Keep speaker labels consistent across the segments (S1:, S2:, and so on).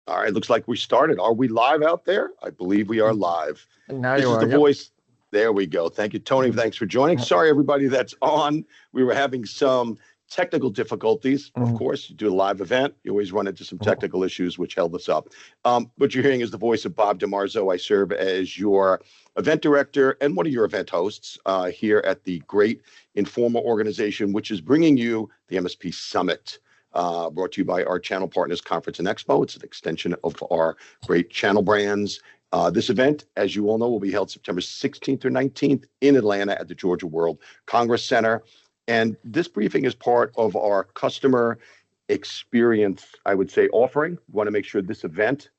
S1: All right, looks like we started. Are we live out there? I believe we are live.
S2: Now
S1: This
S2: you
S1: is
S2: are,
S1: the
S2: yep.
S1: voice. There we go. Thank you, Tony.
S2: Mm,
S1: Thanks for joining.
S2: mm,
S1: Sorry, everybody that's on. We were having some technical difficulties. Of
S2: mm,
S1: course, you do a live event, you always run into some
S2: mm.
S1: technical issues, which held us up. What you're hearing is the voice of Bob DiMarzo. I serve as your event director and one of your event hosts here at the great Informa organization, which is bringing you the MSP Summit. Brought to you by our channel partners conference and expo. It's an extension of our great channel brands. This event, as you all know, will be held September 16th or 19th in Atlanta at the Georgia World Congress Center. And this briefing is part of our customer experience, I would say, offering. We want to make sure this event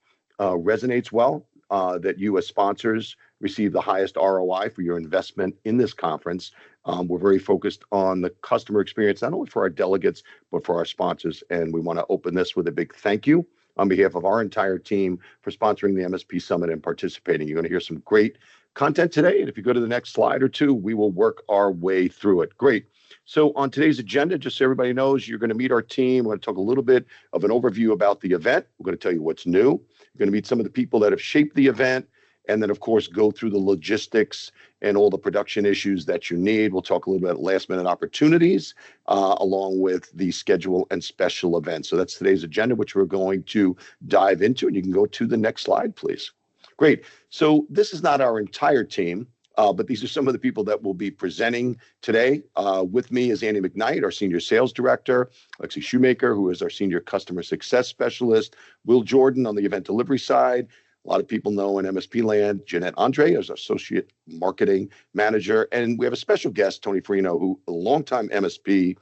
S1: resonates well, that you as sponsors receive the highest ROI for your investment in this conference. We're very focused on the customer experience, not only for our delegates, but for our sponsors. And we want to open this with a big thank you on behalf of our entire team for sponsoring the MSP Summit and participating. You're going to hear some great content today. And if you go to the next slide or two, we will work our way through it. Great. So on today's agenda, just so everybody knows, you're going to meet our team. We're going to talk a little bit of an overview about the event. We're going to tell you what's new. You're going to meet some of the people that have shaped the event. And then, of course, go through the logistics and all the production issues that you need. We'll talk a little bit about last minute opportunities along with the schedule and special events. So that's today's agenda, which we're going to dive into. And you can go to the next slide, please. Great. So this is not our entire team, but these are some of the people that will be presenting today. With me is Andy McKnight, our Senior Sales Director, Lexi Shoemaker, who is our Senior Customer Success Specialist, Will Jordan on the event delivery side. A lot of people know in MSP land, Jeanette Andre as Associate Marketing Manager. And we have a special guest, Tony Farino, who a longtime MSP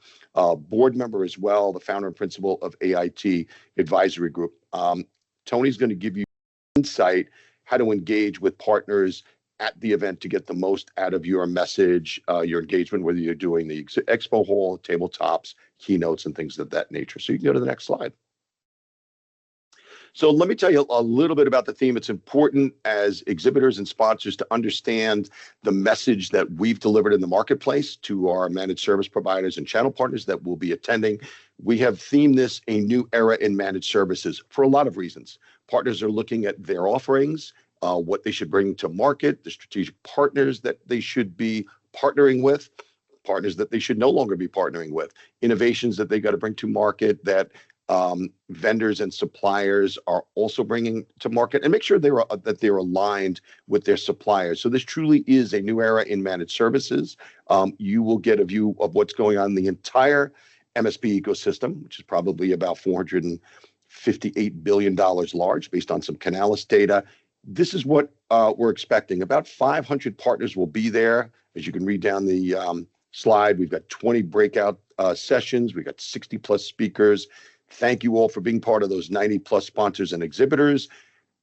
S1: board member as well, the founder and principal of AIT Advisory Group. Tony's going to give you insight how to engage with partners at the event to get the most out of your message, your engagement, whether you're doing the expo hall, tabletops, keynotes, and things of that nature. So you can go to the next slide. So let me tell you a little bit about the theme. It's important as exhibitors and sponsors to understand the message that we've delivered in the marketplace to our managed service providers and channel partners that will be attending. We have themed this a new era in managed services for a lot of reasons. Partners are looking at their offerings, what they should bring to market, the strategic partners that they should be partnering with, partners that they should no longer be partnering with, innovations that they got to bring to market that vendors and suppliers are also bringing to market, and make sure that they're aligned with their suppliers. So this truly is a new era in managed services. You will get a view of what's going on in the entire MSP ecosystem, which is probably about $458 billion large based on some Canalys data. This is what we're expecting. About 500 partners will be there. As you can read down the slide, we've got 20 breakout sessions. We've got 60 plus speakers. Thank you all for being part of those 90 plus sponsors and exhibitors.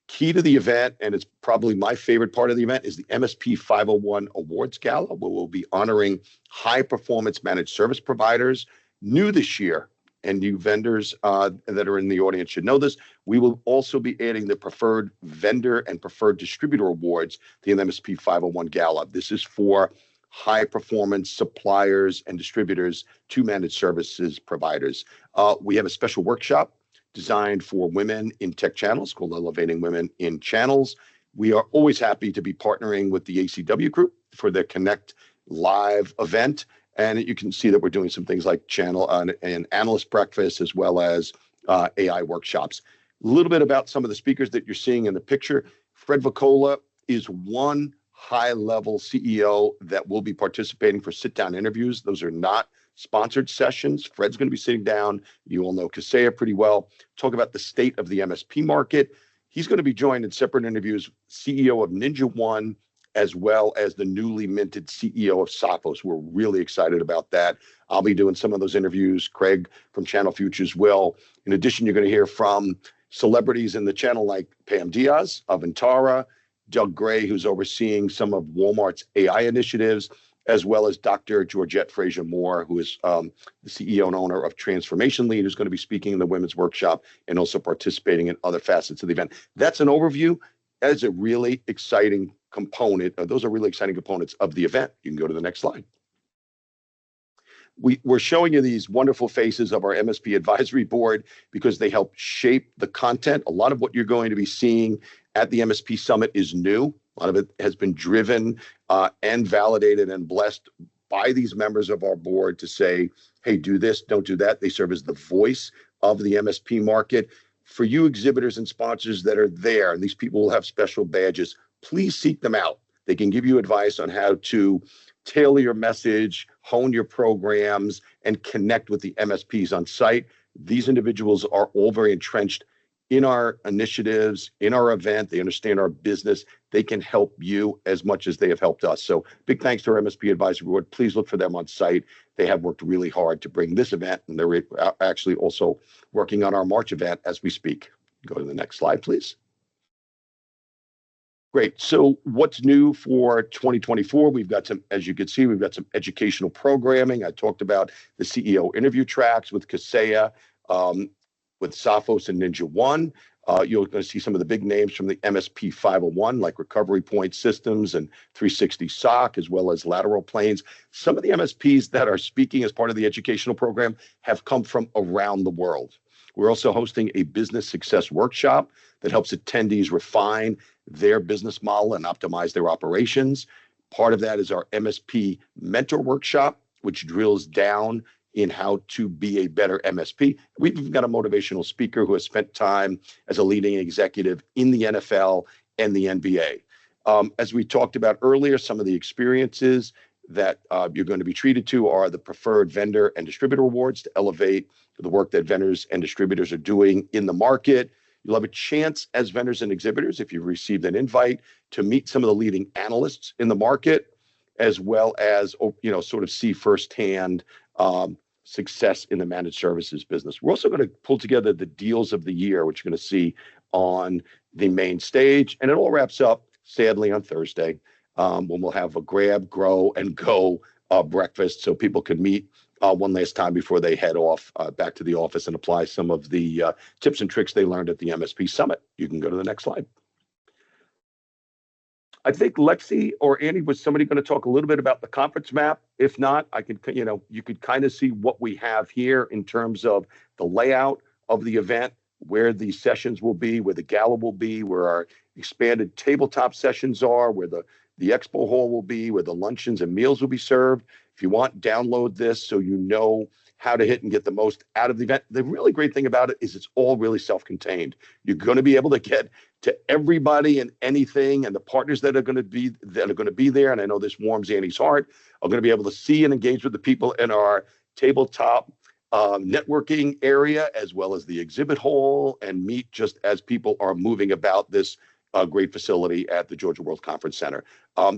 S1: Key to the event, and it's probably my favorite part of the event, is the MSP 501 Awards Gala, where we'll be honoring high performance managed service providers. New this year, and you vendors that are in the audience should know this, we will also be adding the Preferred Vendor and Preferred Distributor Awards to the MSP 501 Gala. This is for high performance suppliers and distributors to managed services providers. We have a special workshop designed for women in tech channels called Elevating Women in Channels. We are always happy to be partnering with the ACW group for their Connect Live event. And you can see that we're doing some things like channel and analyst breakfast, as well as AI workshops. A little bit about some of the speakers that you're seeing in the picture. Fred Vacola is one high-level CEO that will be participating for sit-down interviews. Those are not sponsored sessions. Fred's going to be sitting down. You all know Kaseya pretty well. Talk about the state of the MSP market. He's going to be joined in separate interviews, CEO of Ninja One, as well as the newly minted CEO of Sophos. We're really excited about that. I'll be doing some of those interviews. Craig from Channel Futures will. In addition, you're going to hear from celebrities in the channel like Pam Diaz of Antara, Doug Gray, who's overseeing some of Walmart's AI initiatives, as well as Dr. Georgette Fraser-Moore, who is the CEO and owner of Transformation Lead, who's going to be speaking in the women's workshop and also participating in other facets of the event. That's an overview. That is a really exciting component. Those are really exciting components of the event. You can go to the next slide. we're showing you these wonderful faces of our MSP advisory board because they help shape the content. A lot of what you're going to be seeing at the MSP Summit is new. A lot of it has been driven and validated and blessed by these members of our board to say, hey, do this, don't do that. They serve as the voice of the MSP market. For you exhibitors and sponsors that are there, and these people will have special badges, please seek them out. They can give you advice on how to tailor your message, hone your programs, and connect with the MSPs on site. These individuals are all very entrenched in our initiatives, in our event. They understand our business. They can help you as much as they have helped us. So big thanks to our MSP Advisory Board. Please look for them on site. They have worked really hard to bring this event, and they're actually also working on our March event as we speak. Go to the next slide, please. Great. So what's new for 2024? We've got some, as you can see, we've got some educational programming. I talked about the CEO interview tracks with Kaseya, with Sophos and Ninja One. You're going to see some of the big names from the MSP 501, like Recovery Point Systems and 360 SOC, as well as Lateral Planes. Some of the MSPs that are speaking as part of the educational program have come from around the world. We're also hosting a business success workshop that helps attendees refine their business model and optimize their operations. Part of that is our MSP mentor workshop, which drills down in how to be a better MSP. We've even got a motivational speaker who has spent time as a leading executive in the NFL and the NBA. As we talked about earlier, some of the experiences that you're going to be treated to are the preferred vendor and distributor awards to elevate the work that vendors and distributors are doing in the market. You'll have a chance as vendors and exhibitors, if you've received an invite, to meet some of the leading analysts in the market, as well as, sort of see firsthand success in the managed services business. We're also going to pull together the deals of the year, which you're going to see on the main stage. And it all wraps up, sadly, on Thursday, when we'll have a grab, grow, and go breakfast so people can meet one last time before they head off back to the office and apply some of the tips and tricks they learned at the MSP Summit. You can go to the next slide. I think Lexi or Andy, was somebody going to talk a little bit about the conference map? If not, I could, you could kind of see what we have here in terms of the layout of the event, where the sessions will be, where the gala will be, where our expanded tabletop sessions are, where the expo hall will be, where the luncheons and meals will be served. If you want, download this so you know how to hit and get the most out of the event. The really great thing about it is it's all really self-contained. You're going to be able to get to everybody and anything, and the partners that are going to be there. And I know this warms Annie's heart, are going to be able to see and engage with the people in our tabletop networking area, as well as the exhibit hall, and meet just as people are moving about this great facility at the Georgia World Conference Center.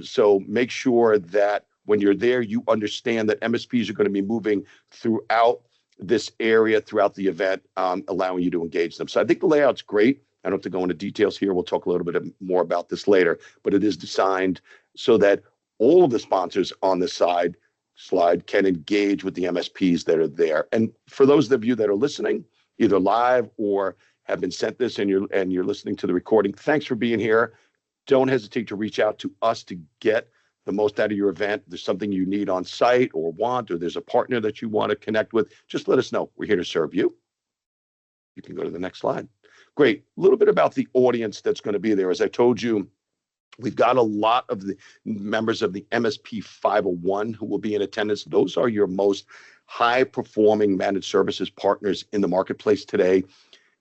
S1: So make sure that when you're there, you understand that MSPs are going to be moving throughout this area, throughout the event, allowing you to engage them. So I think the layout's great. I don't have to go into details here. We'll talk a little bit more about this later, but it is designed so that all of the sponsors on this slide can engage with the MSPs that are there. And for those of you that are listening, either live or have been sent this and you're listening to the recording, thanks for being here. Don't hesitate to reach out to us to get the most out of your event. If there's something you need on site or there's a partner that you want to connect with, just let us know. We're here to serve you. You can go to the next slide. Great. A little bit about the audience that's going to be there. As I told you, we've got a lot of the members of the MSP 501 who will be in attendance. Those are your most high-performing managed services partners in the marketplace today.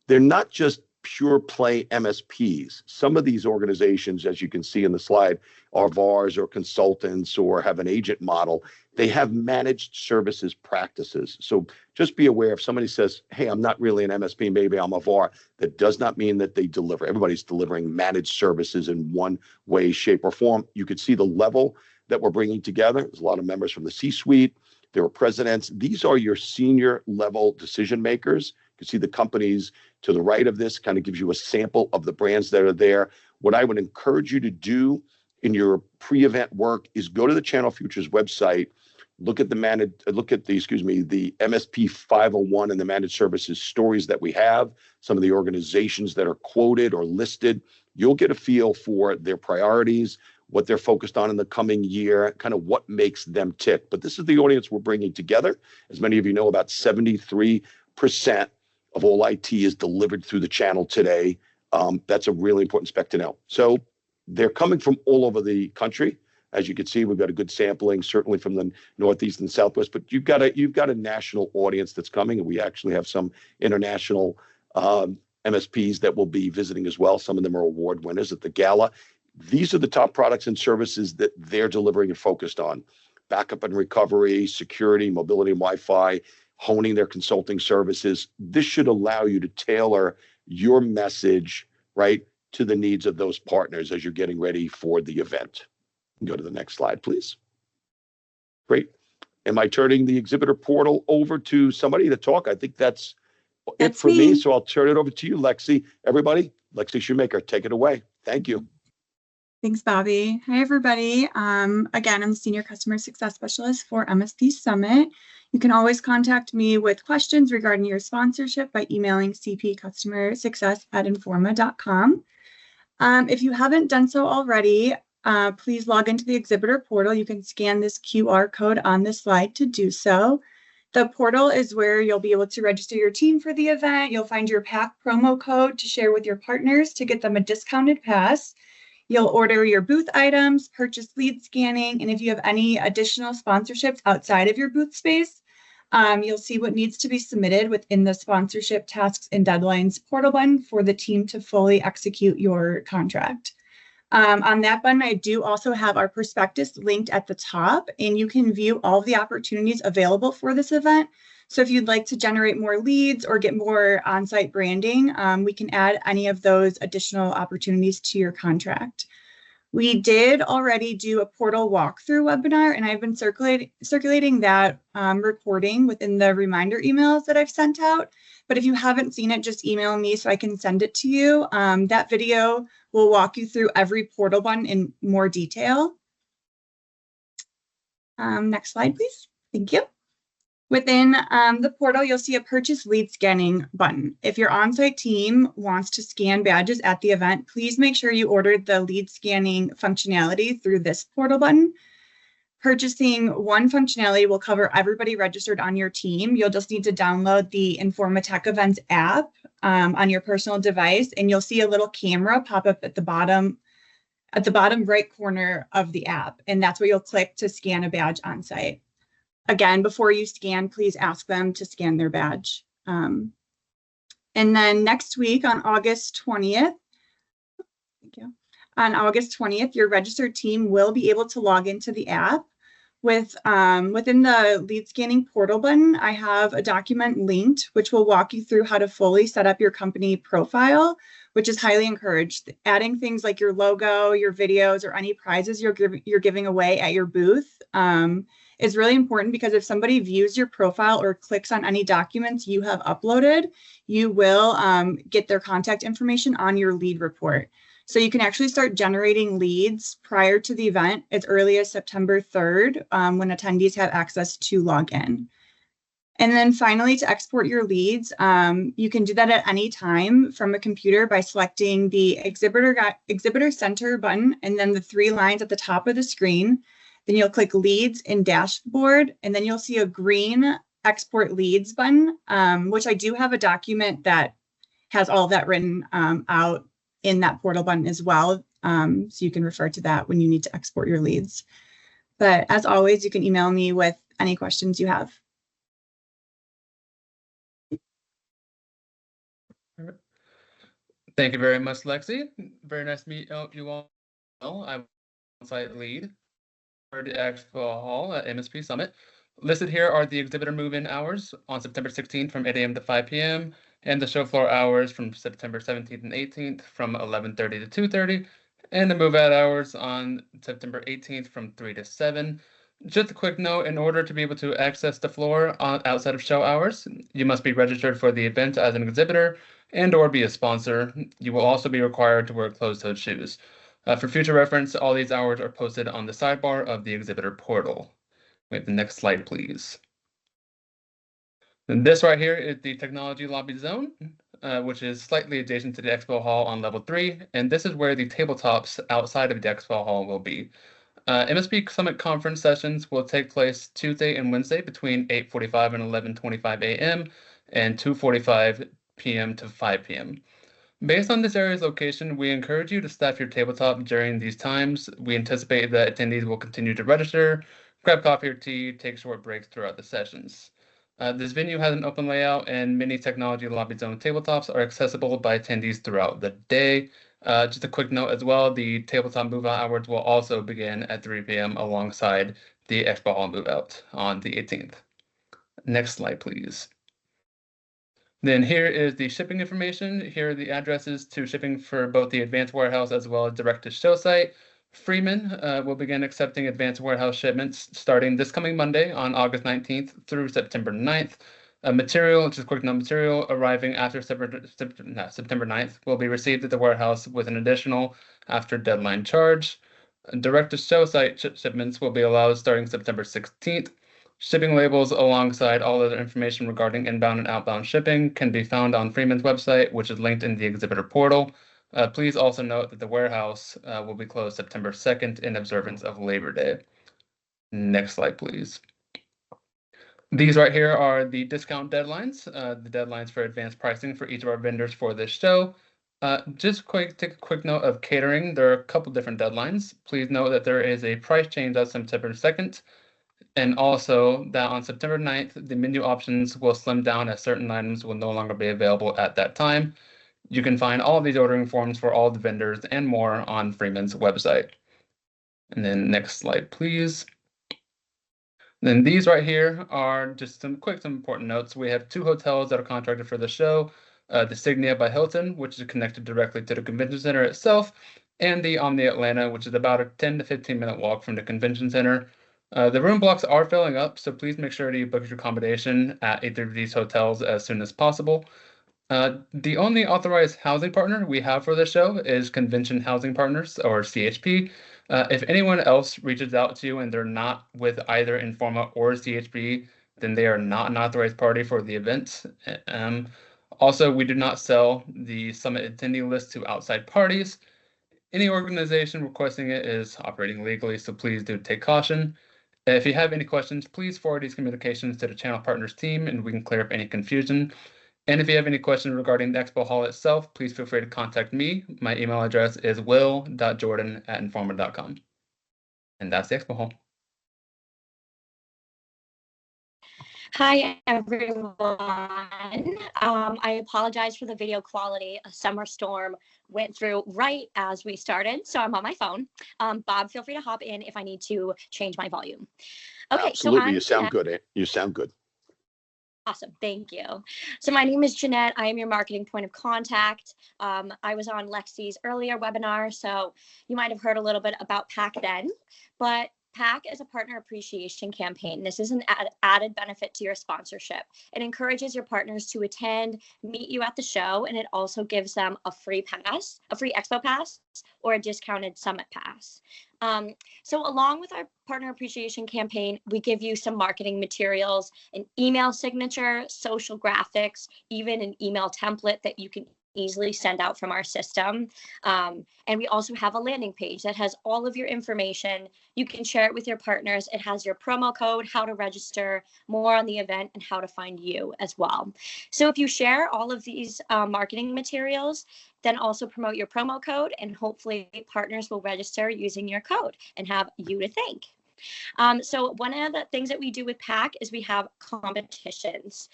S1: They're not just pure play MSPs. Some of these organizations, as you can see in the slide, are VARs or consultants or have an agent model. They have managed services practices. So just be aware if somebody says, hey, I'm not really an MSP, maybe I'm a VAR, that does not mean that they deliver. Everybody's delivering managed services in one way, shape, or form. You could see the level that we're bringing together. There's a lot of members from the C-suite. There are presidents. These are your senior level decision makers. You can see the companies to the right of this, kind of gives you a sample of the brands that are there. What I would encourage you to do in your pre-event work is go to the Channel Futures website, look at the MSP 501 and the managed services stories that we have, some of the organizations that are quoted or listed. You'll get a feel for their priorities, what they're focused on in the coming year, kind of what makes them tick. But this is the audience we're bringing together. As many of you know, about 73% of all IT is delivered through the channel today. That's a really important spec to know. So they're coming from all over the country. As you can see, we've got a good sampling, certainly from the Northeast and Southwest, but you've got a national audience that's coming, and we actually have some international MSPs that will be visiting as well. Some of them are award winners at the gala. These are the top products and services that they're delivering and focused on: backup and recovery, security, mobility, and Wi-Fi, honing their consulting services. This should allow you to tailor your message, right, to the needs of those partners as you're getting ready for the event. Go to the next slide, please. Great. Am I turning the exhibitor portal over to somebody to talk? I think that's it for me. So I'll turn it over to you, Lexi. Everybody, Lexi Shoemaker, take it away. Thank you.
S2: Thanks, Bobby. Hi, everybody. Again, I'm the Senior Customer Success Specialist for MSP Summit. You can always contact me with questions regarding your sponsorship by emailing cpcustomersuccess@informa.com. If you haven't done so already, please log into the exhibitor portal. You can scan this QR code on this slide to do so. The portal is where you'll be able to register your team for the event. You'll find your pack promo code to share with your partners to get them a discounted pass. You'll order your booth items, purchase lead scanning, and if you have any additional sponsorships outside of your booth space, you'll see what needs to be submitted within the sponsorship tasks and deadlines portal button for the team to fully execute your contract. On that button, I do also have our prospectus linked at the top, and you can view all of the opportunities available for this event. So if you'd like to generate more leads or get more on-site branding, we can add any of those additional opportunities to your contract. We did already do a portal walkthrough webinar, and I've been circulating that recording within the reminder emails that I've sent out. But if you haven't seen it, just email me so I can send it to you. That video will walk you through every portal button in more detail. Next slide, please. Thank you. Within the portal, you'll see a purchase lead scanning button. If your on-site team wants to scan badges at the event, please make sure you ordered the lead scanning functionality through this portal button. Purchasing one functionality will cover everybody registered on your team. You'll just need to download the Informa Tech Events app on your personal device, and you'll see a little camera pop up at the bottom right corner of the app, and that's where you'll click to scan a badge on site. Again, before you scan, please ask them to scan their badge. And then next week on August 20th, thank you. On August 20th, your registered team will be able to log into the app. Within the lead scanning portal button, I have a document linked, which will walk you through how to fully set up your company profile, which is highly encouraged. Adding things like your logo, your videos, or any prizes you're giving away at your booth is really important, because if somebody views your profile or clicks on any documents you have uploaded, you will get their contact information on your lead report. So you can actually start generating leads prior to the event as early as September 3rd when attendees have access to log in. And then finally, to export your leads, you can do that at any time from a computer by selecting the Exhibitor Center button and then the three lines at the top of the screen. Then you'll click Leads and Dashboard, and then you'll see a green Export Leads button, which I do have a document that has all of that written out in that portal button as well. So you can refer to that when you need to export your leads. But as always, you can email me with any questions you have.
S3: Thank you very much, Lexi. Very nice to meet you all. I'm on-site lead for the Expo Hall at MSP Summit. Listed here are the exhibitor move-in hours on September 16th from 8 a.m. to 5 p.m. and the show floor hours from September 17th and 18th from 11:30 to 2:30, and the move-out hours on September 18th from 3 to 7. Just a quick note, in order to be able to access the floor outside of show hours, you must be registered for the event as an exhibitor and or be a sponsor. You will also be required to wear closed-toed shoes. For future reference, all these hours are posted on the sidebar of the exhibitor portal. Wait, the next slide, please. And this right here is the technology lobby zone. which is slightly adjacent to the Expo Hall on level 3, and this is where the tabletops outside of the Expo Hall will be. MSP Summit Conference sessions will take place Tuesday and Wednesday between 8:45 and 11:25 a.m. and 2:45 p.m. to 5 p.m. Based on this area's location, we encourage you to staff your tabletop during these times. We anticipate that attendees will continue to register, grab coffee or tea, take short breaks throughout the sessions. This venue has an open layout, and many technology lobby zone tabletops are accessible by attendees throughout the day. Just a quick note as well, the tabletop move-out hours will also begin at 3 p.m. alongside the Expo Hall move-out on the 18th. Next slide, please. Then here is the shipping information. Here are the addresses to shipping for both the Advanced Warehouse as well as direct-to-show site. Freeman will begin accepting Advanced Warehouse shipments starting this coming Monday on August 19th through September 9th. Material, just a quick note, material arriving after September 9th will be received at the warehouse with an additional after deadline charge. Direct-to-show site shipments will be allowed starting September 16th. Shipping labels alongside all other information regarding inbound and outbound shipping can be found on Freeman's website, which is linked in the exhibitor portal. Please also note that the warehouse will be closed September 2nd in observance of Labor Day. Next slide, please. These right here are the discount deadlines, the deadlines for advanced pricing for each of our vendors for this show. Take a quick note of catering. There are a couple different deadlines. Please note that there is a price change on September 2nd. And also that on September 9th, the menu options will slim down as certain items will no longer be available at that time. You can find all of these ordering forms for all the vendors and more on Freeman's website. And then next slide, please. Then these right here are just some important notes. We have 2 hotels that are contracted for the show. The Signia by Hilton, which is connected directly to the convention center itself, and the Omni Atlanta, which is about a 10 to 15 minute walk from the convention center. The room blocks are filling up, so please make sure to book your accommodation at either of these hotels as soon as possible. The only authorized housing partner we have for the show is Convention Housing Partners, or CHP. If anyone else reaches out to you and they're not with either Informa or CHP, then they are not an authorized party for the event. Also, we do not sell the summit attendee list to outside parties. Any organization requesting it is operating legally, so please do take caution. If you have any questions, please forward these communications to the channel partners team and we can clear up any confusion. And if you have any questions regarding the Expo Hall itself, please feel free to contact me. My email address is will.jordan@informa.com. And that's the Expo Hall.
S4: Hi, everyone. I apologize for the video quality. A summer storm went through right as we started, so I'm on my phone. Bob, feel free to hop in if I need to change my volume. Okay,
S1: Absolutely, you sound good. You sound good.
S4: Awesome, thank you. So my name is Jeanette. I am your marketing point of contact. I was on Lexi's earlier webinar, so you might have heard a little bit about PAC then, but PAC is a partner appreciation campaign. This is an added benefit to your sponsorship. It encourages your partners to attend, meet you at the show, and it also gives them a free pass, a free expo pass, or a discounted summit pass. So along with our partner appreciation campaign, we give you some marketing materials, an email signature, social graphics, even an email template that you can easily send out from our system. And we also have a landing page that has all of your information. You can share it with your partners. It has your promo code, how to register, more on the event, and how to find you as well. So if you share all of these marketing materials, then also promote your promo code, and hopefully partners will register using your code and have you to thank. So one of the things that we do with PAC is we have competitions.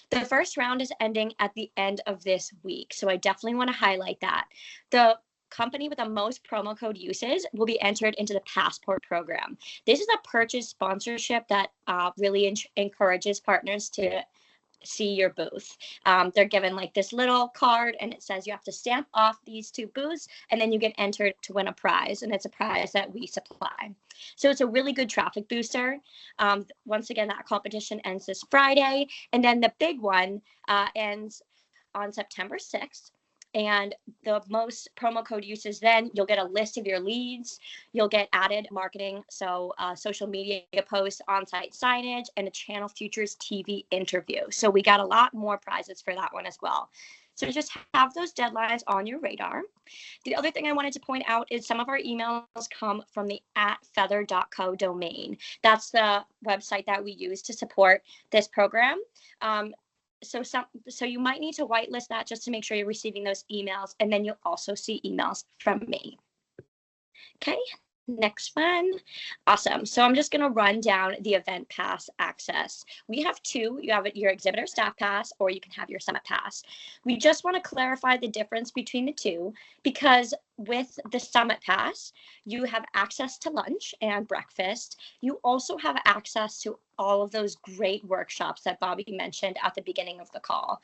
S4: The first round is ending at the end of this week, so I definitely want to highlight that. The company with the most promo code uses will be entered into the Passport program. This is a purchase sponsorship that really encourages partners to see your booth. They're given like this little card and it says you have to stamp off these 2 booths and then you get entered to win a prize, and it's a prize that we supply. So it's a really good traffic booster. Once again, that competition ends this Friday, and then the big one ends on September 6th. And the most promo code uses, then you'll get a list of your leads, you'll get added marketing, so social media posts, on-site signage, and a Channel Futures TV interview. So we got a lot more prizes for that one as well. So just have those deadlines on your radar. The other thing I wanted to point out is some of our emails come from the @feather.co domain. That's the website that we use to support this program. So you might need to whitelist that just to make sure you're receiving those emails, and then you'll also see emails from me. Okay, next one. Awesome. So I'm just going to run down the event pass access. We have two. You have your exhibitor staff pass, or you can have your summit pass. We just want to clarify the difference between the two, because with the summit pass, you have access to lunch and breakfast. You also have access to all of those great workshops that Bobby mentioned at the beginning of the call.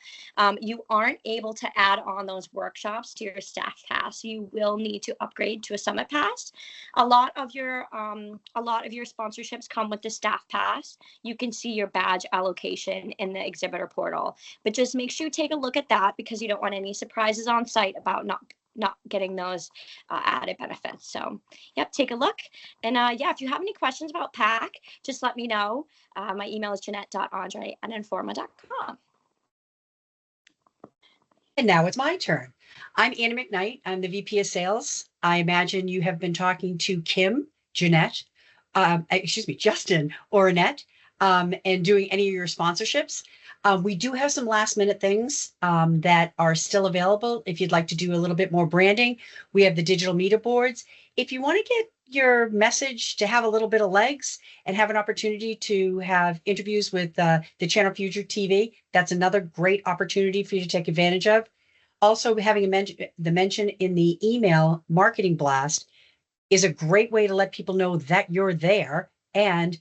S4: You aren't able to add on those workshops to your staff pass. You will need to upgrade to a summit pass. A lot of your sponsorships come with the staff pass. You can see your badge allocation in the exhibitor portal, but just make sure you take a look at that, because you don't want any surprises on site about not getting those added benefits. So yep, take a look. And yeah, if you have any questions about PAC, just let me know. My email is jeanette.andre@informa.com.
S5: And now it's my turn. I'm Anna McKnight. I'm the VP of Sales. I imagine you have been talking to Kim, Justin, or Annette, and doing any of your sponsorships. We do have some last minute things that are still available. If you'd like to do a little bit more branding, we have the digital media boards. If you want to get your message to have a little bit of legs and have an opportunity to have interviews with the Channel Future TV, that's another great opportunity for you to take advantage of. Also, having the mention in the email marketing blast is a great way to let people know that you're there and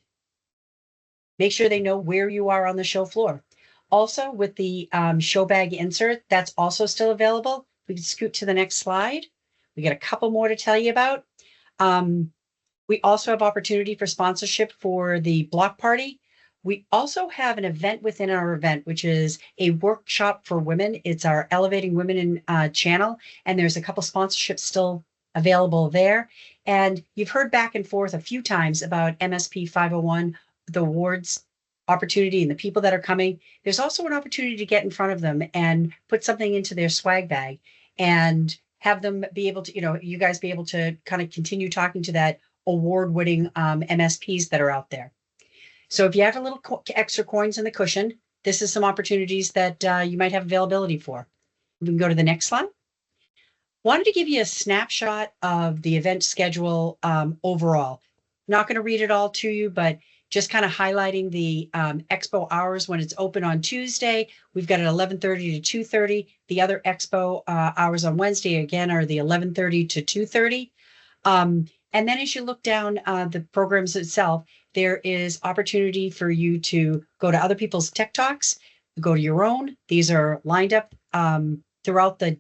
S5: make sure they know where you are on the show floor. Also, with the show bag insert, that's also still available. We can scoot to the next slide. We got a couple more to tell you about. We also have opportunity for sponsorship for the block party. We also have an event within our event, which is a workshop for women. It's our Elevating Women in channel, and there's a couple sponsorships still available there. And you've heard back and forth a few times about MSP 501, the awards opportunity and the people that are coming. There's also an opportunity to get in front of them and put something into their swag bag and have them be able to, you guys be able to kind of continue talking to that award-winning MSPs that are out there. So if you have a little extra coins in the cushion, this is some opportunities that you might have availability for. We can go to the next slide. Wanted to give you a snapshot of the event schedule overall. Not going to read it all to you, but just kind of highlighting the expo hours when it's open on Tuesday. We've got it 11:30 to 2:30. The other expo hours on Wednesday, again, are the 11:30 to 2:30. And then as you look down the programs itself, there is opportunity for you to go to other people's tech talks, go to your own. These are lined up throughout the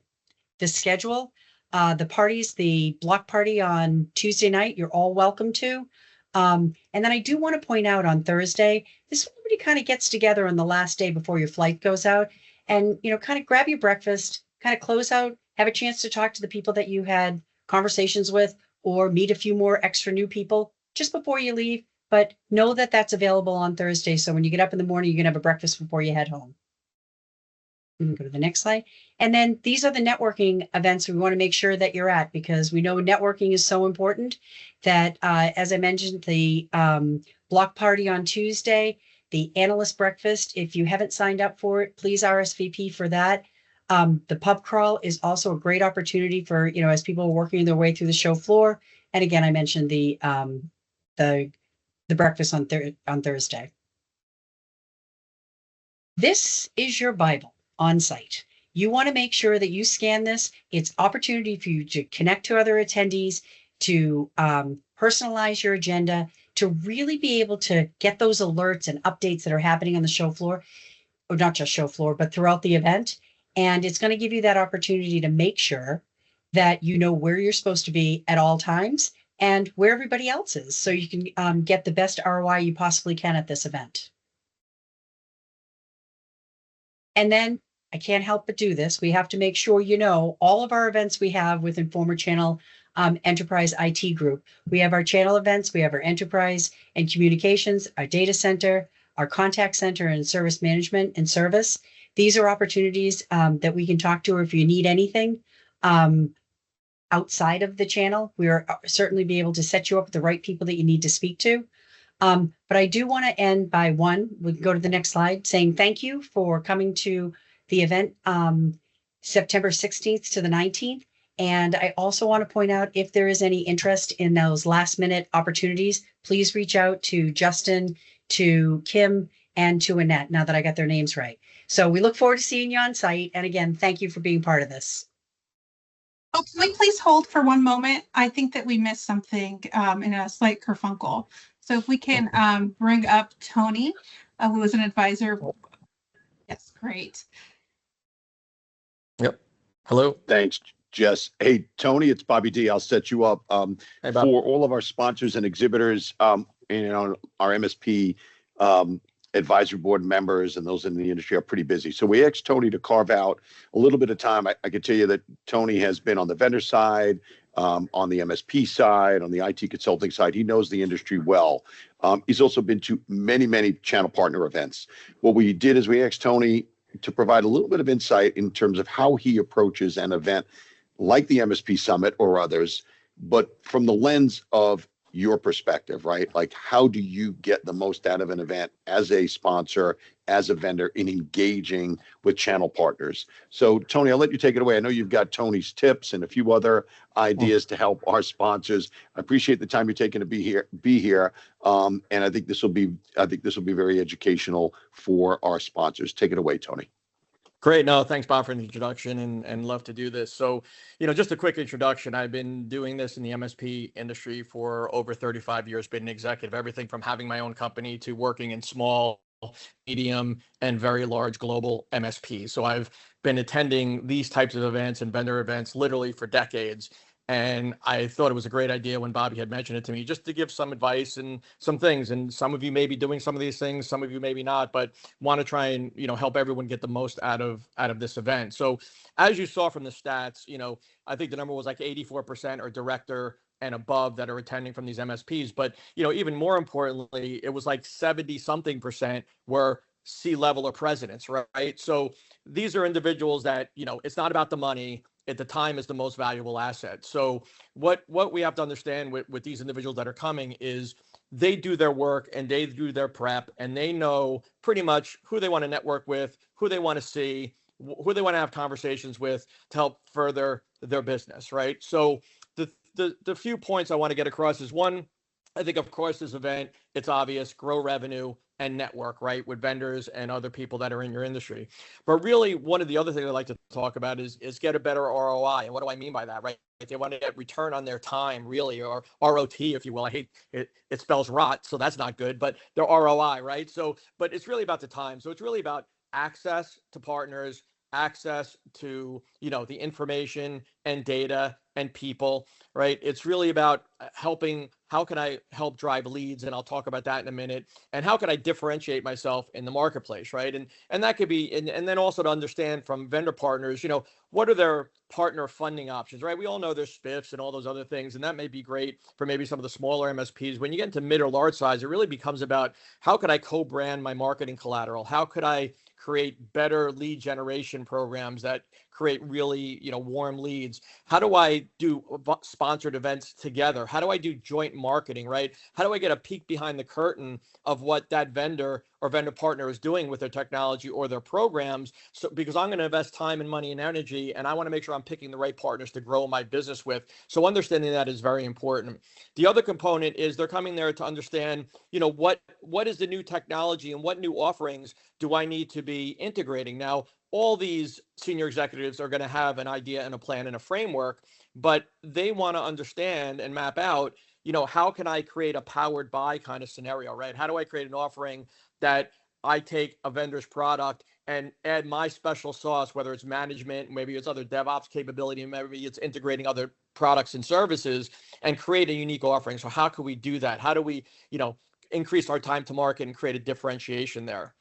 S5: schedule. The parties, the block party on Tuesday night, you're all welcome to. And then I do want to point out on Thursday, this everybody kind of gets together on the last day before your flight goes out and, kind of grab your breakfast, kind of close out, have a chance to talk to the people that you had conversations with, or meet a few more extra new people just before you leave. But know that that's available on Thursday. So when you get up in the morning, you can have a breakfast before you head home. We can go to the next slide. And then these are the networking events we want to make sure that you're at, because we know networking is so important that, as I mentioned, the block party on Tuesday, the analyst breakfast, if you haven't signed up for it, please RSVP for that. The pub crawl is also a great opportunity for, as people are working their way through the show floor. And again, I mentioned the breakfast on Thursday. This is your Bible on site. You want to make sure that you scan this. It's opportunity for you to connect to other attendees, to personalize your agenda, to really be able to get those alerts and updates that are happening on the show floor, or not just show floor, but throughout the event. And it's going to give you that opportunity to make sure that you know where you're supposed to be at all times and where everybody else is, so you can get the best ROI you possibly can at this event. And then I can't help but do this. We have to make sure all of our events we have with Informer Channel Enterprise IT Group. We have our channel events, we have our enterprise and communications, our data center, our contact center and service management and service. these are opportunities that we can talk to, or if you need anything outside of the channel, we're certainly be able to set you up with the right people that you need to speak to. But I do want to end by we can go to the next slide, saying thank you for coming to the event September 16th to the 19th. And I also want to point out, if there is any interest in those last minute opportunities, please reach out to Justin, to Kim, and to Annette, now that I got their names right. So we look forward to seeing you on site. And again, thank you for being part of this.
S6: Oh, can we please hold for one moment? I think that we missed something in a slight kerfunkle. So if we can bring up Tony, who is an advisor. Yes, great.
S7: Yep. Hello.
S1: Thanks, Jess. Hey, Tony, it's Bobby D. I'll set you up
S7: Hey, Bob.
S1: for all of our sponsors and exhibitors, our MSP advisory board members and those in the industry are pretty busy. So we asked Tony to carve out a little bit of time. I can tell you that Tony has been on the vendor side, on the MSP side, on the IT consulting side. He knows the industry well. He's also been to many, many channel partner events. What we did is we asked Tony to provide a little bit of insight in terms of how he approaches an event like the MSP Summit or others, but from the lens of your perspective, right? Like, how do you get the most out of an event as a sponsor, as a vendor, in engaging with channel partners? So, Tony, I'll let you take it away. I know you've got Tony's tips and a few other ideas to help our sponsors. I appreciate the time you're taking to be here. And I think this will be very educational for our sponsors. Take it away, Tony.
S7: Great. No, thanks, Bob, for the introduction, and love to do this. So, just a quick introduction. I've been doing this in the MSP industry for over 35 years, been an executive, everything from having my own company to working in small, medium, and very large global MSP. So I've been attending these types of events and vendor events literally for decades. And I thought it was a great idea when Bobby had mentioned it to me, just to give some advice and some things. And some of you may be doing some of these things, some of you maybe not, but want to try and, help everyone get the most out of this event. So as you saw from the stats, I think the number was like 84% are director and above that are attending from these MSPs. But, even more importantly, it was like 70 something percent were C-level or presidents, right? So these are individuals that, it's not about the money. At the time is the most valuable asset. So what we have to understand with these individuals that are coming is they do their work and they do their prep, and they know pretty much who they want to network with, who they want to see, who they want to have conversations with to help further their business, right? So the few points I want to get across is, one, I think, of course, this event, it's obvious, grow revenue and network, right, with vendors and other people that are in your industry. But really, one of the other things I like to talk about is get a better ROI. And what do I mean by that, right? They want to get return on their time, really, or ROT, if you will. I hate it. It spells rot, so that's not good, but their ROI, right? So, but it's really about the time. So it's really about access to partners, access to, the information and data and people, right? It's really about helping. How can I help drive leads? And I'll talk about that in a minute. And how can I differentiate myself in the marketplace, right? And that could be, and then also to understand from vendor partners, what are their partner funding options, right? We all know there's spiffs and all those other things, and that may be great for maybe some of the smaller MSPs. When you get into mid or large size, it really becomes about, how could I co-brand my marketing collateral? How could I create better lead generation programs that create really, warm leads? How do I do sponsored events together? How do I do joint marketing, right? How do I get a peek behind the curtain of what that vendor or vendor partner is doing with their technology or their programs? So, because I'm going to invest time and money and energy, and I want to make sure I'm picking the right partners to grow my business with. So understanding that is very important. The other component is they're coming there to understand, what is the new technology and what new offerings do I need to be integrating? Now, all these senior executives are going to have an idea and a plan and a framework, but they want to understand and map out, how can I create a powered by kind of scenario, right? How do I create an offering that I take a vendor's product and add my special sauce, whether it's management, maybe it's other DevOps capability, maybe it's integrating other products and services, and create a unique offering. So how can we do that? How do we, increase our time to market and create a differentiation there?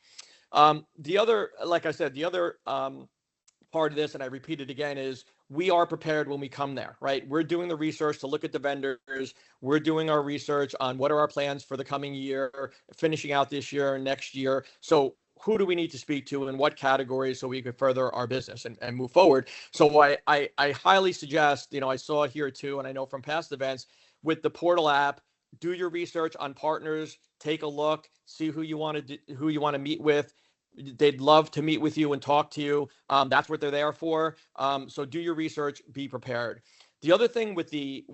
S7: The other, like I said, the other part of this, and I repeat it again, is we are prepared when we come there, right? We're doing the research to look at the vendors. We're doing our research on what are our plans for the coming year, finishing out this year and next year. So who do we need to speak to in what categories so we could further our business and move forward. So I highly suggest, I saw here too, and I know from past events with the portal app, do your research on partners, take a look, see who you want to meet with. They'd love to meet with you and talk to you. That's what they're there for. So do your research, be prepared. The other thing with the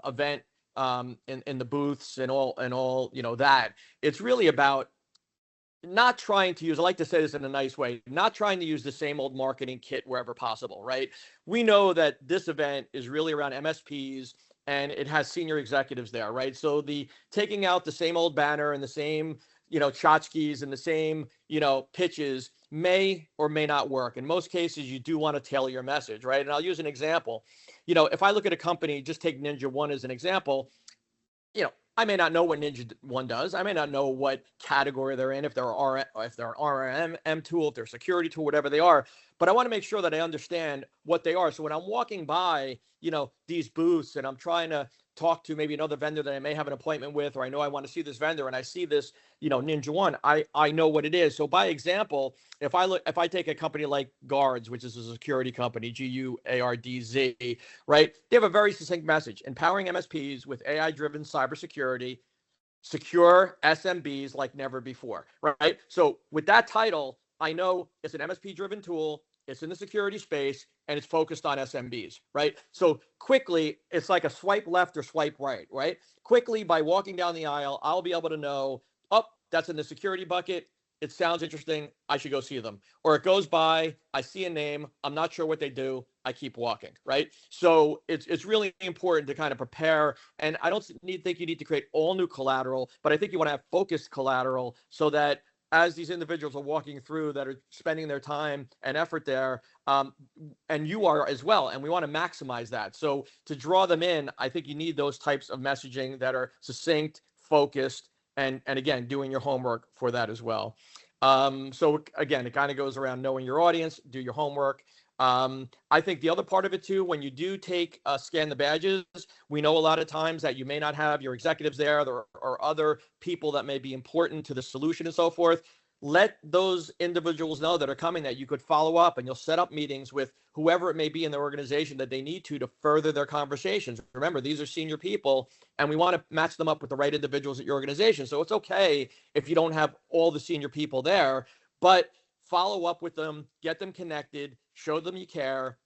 S7: event in the booths and all that, it's really about not trying to use, I like to say this in a nice way, not trying to use the same old marketing kit wherever possible, right? We know that this event is really around MSPs and it has senior executives there, right? So the taking out the same old banner and the same, tchotchkes and the same, pitches may or may not work. In most cases, you do want to tailor your message, right? And I'll use an example. If I look at a company, just take Ninja One as an example, I may not know what Ninja One does. I may not know what category they're in, if they're RM tool, if they're security tool, whatever they are. But I want to make sure that I understand what they are. So when I'm walking by, these booths and I'm trying to talk to maybe another vendor that I may have an appointment with, or I know I want to see this vendor and I see this, Ninja One, I know what it is. So by example, if I take a company like Guards, which is a security company, GUARDZ, right? They have a very succinct message: empowering MSPs with AI-driven cybersecurity, secure SMBs like never before, right? So with that title, I know it's an MSP-driven tool, it's in the security space, and it's focused on SMBs, right? So quickly, it's like a swipe left or swipe right, right? Quickly, by walking down the aisle, I'll be able to know, oh, that's in the security bucket. It sounds interesting. I should go see them. Or it goes by, I see a name, I'm not sure what they do, I keep walking, right? So it's really important to kind of prepare. And I don't think you need to create all new collateral, but I think you want to have focused collateral so that as these individuals are walking through that are spending their time and effort there, and you are as well, and we want to maximize that. So to draw them in, I think you need those types of messaging that are succinct, focused, and again, doing your homework for that as well. So again, it kind of goes around knowing your audience, do your homework. I think the other part of it too, when you do scan the badges, we know a lot of times that you may not have your executives there or other people that may be important to the solution and so forth. Let those individuals know that are coming that you could follow up, and you'll set up meetings with whoever it may be in their organization that they need to further their conversations. Remember, these are senior people, and we want to match them up with the right individuals at your organization. So it's okay if you don't have all the senior people there, but follow up with them, get them connected, show them you care,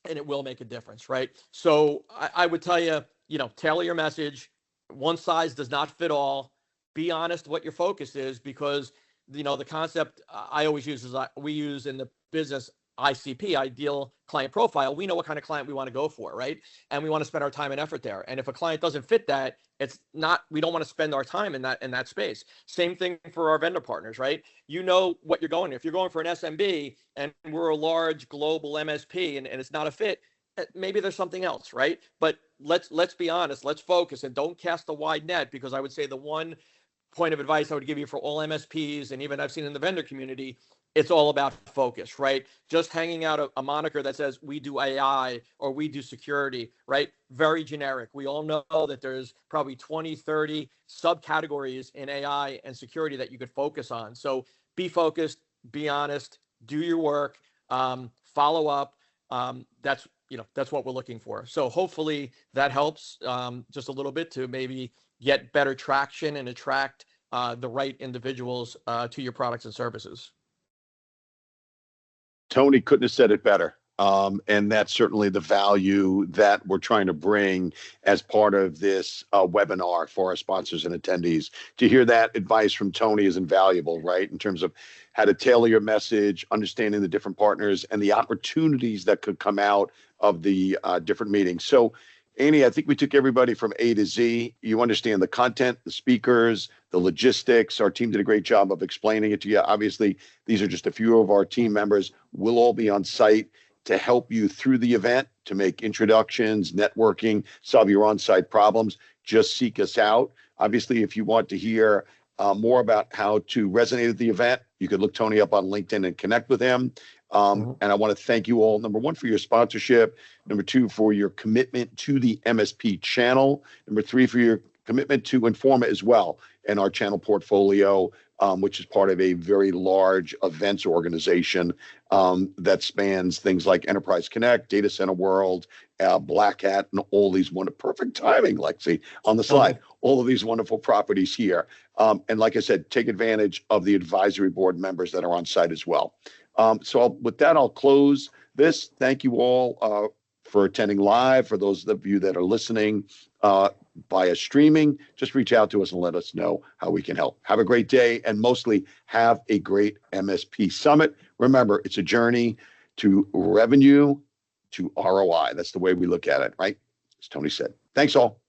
S7: and it will make a difference, right? So I would tell you, tailor your message. One size does not fit all. Be honest what your focus is, because the concept I always use is we use in the business ICP, ideal client profile. We know what kind of client we want to go for, right? And we want to spend our time and effort there. And if a client doesn't fit that, we don't want to spend our time in that space. Same thing for our vendor partners, right? You know what you're going. If you're going for an SMB and we're a large global MSP and it's not a fit, maybe there's something else, right? But let's be honest, let's focus and don't cast a wide net, because I would say the one point of advice I would give you for all MSPs, and even I've seen in the vendor community, it's all about focus, right? Just hanging out a moniker that says we do AI or we do security, right? Very generic. We all know that there's probably 20, 30 subcategories in AI and security that you could focus on. So be focused, be honest, do your work, follow up. That's what we're looking for. So hopefully that helps just a little bit to maybe get better traction and attract the right individuals to your products and services.
S1: Tony couldn't have said it better. And that's certainly the value that we're trying to bring as part of this webinar for our sponsors and attendees. To hear that advice from Tony is invaluable, right? In terms of how to tailor your message, understanding the different partners and the opportunities that could come out of the different meetings. So Annie, I think we took everybody from A to Z. You understand the content, the speakers, the logistics. Our team did a great job of explaining it to you. Obviously, these are just a few of our team members. We'll all be on site to help you through the event, to make introductions, networking, solve your on-site problems. Just seek us out. Obviously, if you want to hear more about how to resonate at the event, you could look Tony up on LinkedIn and connect with him. And I want to thank you all, number one, for your sponsorship. Number two, for your commitment to the MSP channel. Number three, for your commitment to Informa as well and our channel portfolio. which is part of a very large events organization that spans things like Enterprise Connect, Data Center World, Black Hat, and all these perfect timing, Lexi, on the slide, all of these wonderful properties here. And like I said, take advantage of the advisory board members that are on site as well. With that, I'll close this. Thank you all for attending live. For those of you that are listening via streaming, just reach out to us and let us know how we can help. Have a great day, and mostly have a great MSP Summit. Remember, it's a journey to revenue to ROI. That's the way we look at it, right? As Tony said. Thanks all.